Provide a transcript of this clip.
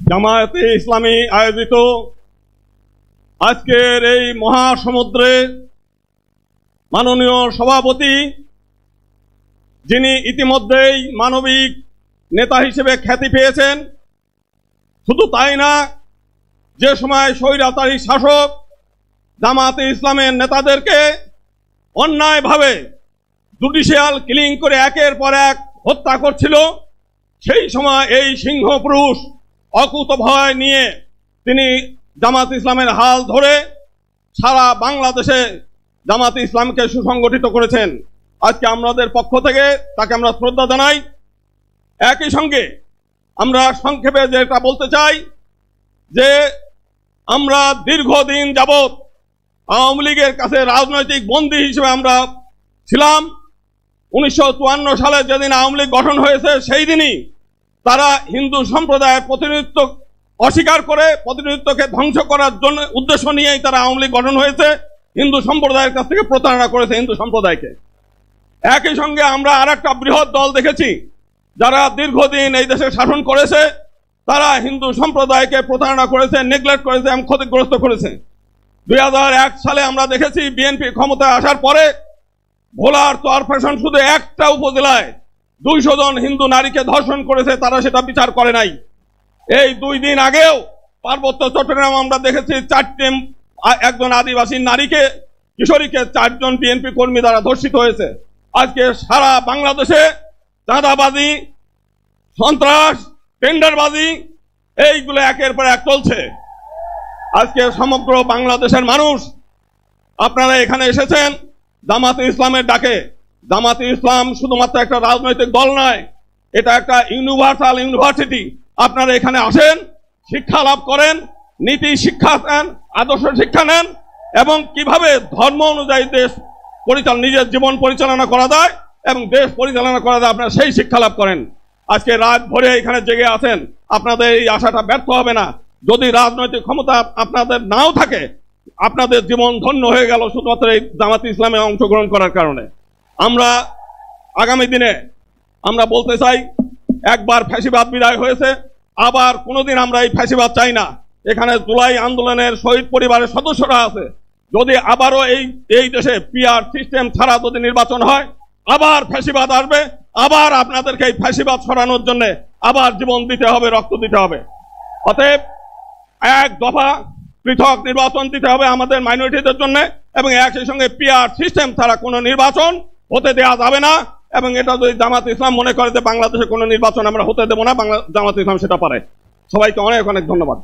জামায়াতে ইসলামী আয়োজিত আজকের এই মহাসমুদ্রে মাননীয় সভাপতি, যিনি ইতিমধ্যেই মানবিক নেতা হিসেবে খ্যাতি পেয়েছেন, শুধু তাই না, যে সময় স্বৈরাচারী শাসক জামায়াতে ইসলামের নেতাদেরকে অন্যায়ভাবে জুডিশিয়াল কিলিং করে একের পর এক হত্যা করছিল, সেই সময় এই সিংহ পুরুষ অকুতভয় নিয়ে তিনি জামায়াতে ইসলামের হাল ধরে সারা বাংলাদেশে জামায়াতে ইসলামকে সুসংগঠিত করেছেন। আজকে আমাদের পক্ষ থেকে তাকে আমরা শ্রদ্ধা জানাই। একই সঙ্গে আমরা সংক্ষেপে যেটা বলতে চাই যে আমরা দীর্ঘদিন যাবৎ আওয়ামী লীগের কাছে রাজনৈতিক বন্দী হিসেবে আমরা ছিলাম। 1954 সালে যেদিন আওয়ামী লীগ গঠন হয়েছে, সেই দিনই তারা হিন্দু সম্প্রদায়ের প্রতিনিধিত্ব অস্বীকার করে প্রতিনিধিত্বকে ধ্বংস করার জন্য উদ্দেশ্য নিয়েই তারা আওয়ামী লীগ গঠন হয়েছে, হিন্দু সম্প্রদায়ের কাছ থেকে প্রতারণা করেছে হিন্দু সম্প্রদায়কে। একই সঙ্গে আমরা আর একটা বৃহৎ দল দেখেছি যারা দীর্ঘদিন এই দেশে শাসন করেছে, তারা হিন্দু সম্প্রদায়কে প্রতারণা করেছে, নেগলেক্ট করেছে এবং ক্ষতিগ্রস্ত করেছে। 2001 সালে আমরা দেখেছি বিএনপি ক্ষমতায় আসার পরে ভোলার চরফ্যাশন শুধু একটা উপজেলায় 200 জন হিন্দু নারীকে ধর্ষণ করেছে, তারা সেটা বিচার করে নাই। এই 2 দিন আগেও পার্বত্য চট্টগ্রাম আমরা দেখেছি একজন আদিবাসী নারীকে, কিশোরীকে 4 জন বিএনপি কর্মী দ্বারা ধর্ষিত হয়েছে। আজকে সারা বাংলাদেশে চাঁদাবাজি, সন্ত্রাস, টেন্ডারবাজি এইগুলো একের পর এক চলছে। আজকে সমগ্র বাংলাদেশের মানুষ আপনারা এখানে এসেছেন জামায়াতে ইসলামের ডাকে। জামায়াতে ইসলাম শুধুমাত্র একটা রাজনৈতিক দল নয়, এটা একটা ইউনিভার্সাল ইউনিভার্সিটি। আপনারা এখানে আসেন, শিক্ষা লাভ করেন, নীতি শিক্ষা নেন, আদর্শ শিক্ষা নেন এবং কিভাবে ধর্ম অনুযায়ী দেশ নিজের জীবন পরিচালনা করা যায় এবং দেশ পরিচালনা করা যায়, আপনারা সেই শিক্ষা লাভ করেন। আজকে রাত ভরে এখানে জেগে আছেন, আপনাদের এই আশাটা ব্যর্থ হবে না। যদি রাজনৈতিক ক্ষমতা আপনাদের নাও থাকে, আপনাদের জীবন ধন্য হয়ে গেল শুধুমাত্র এই জামায়াতে ইসলামে অংশগ্রহণ করার কারণে। আমরা আগামী দিনে আমরা বলতে চাই, একবার ফ্যাসিবাদ বিদায় হয়েছে, আবার কোনোদিন আমরা এই ফ্যাসিবাদ চাই না। এখানে জুলাই আন্দোলনের শহীদ পরিবারের সদস্যরা আছে, যদি আবারও এই দেশে পিআর সিস্টেম ছাড়া যদি নির্বাচন হয়, আবার ফ্যাসিবাদ আসবে, আবার আপনাদেরকে এই ফ্যাসিবাদ সরানোর জন্য আবার জীবন দিতে হবে, রক্ত দিতে হবে। অতএব এক দফা পৃথক নির্বাচন দিতে হবে আমাদের মাইনরিটিদের জন্য এবং একই সঙ্গে পিআর সিস্টেম ছাড়া কোনো নির্বাচন হতে দেওয়া যাবে না। এবং এটা যদি জামায়াতে ইসলাম মনে করে যে বাংলাদেশে কোনো নির্বাচন আমরা হতে দেবো না, জামায়াতে ইসলাম সেটা পারে। সবাইকে অনেক অনেক ধন্যবাদ।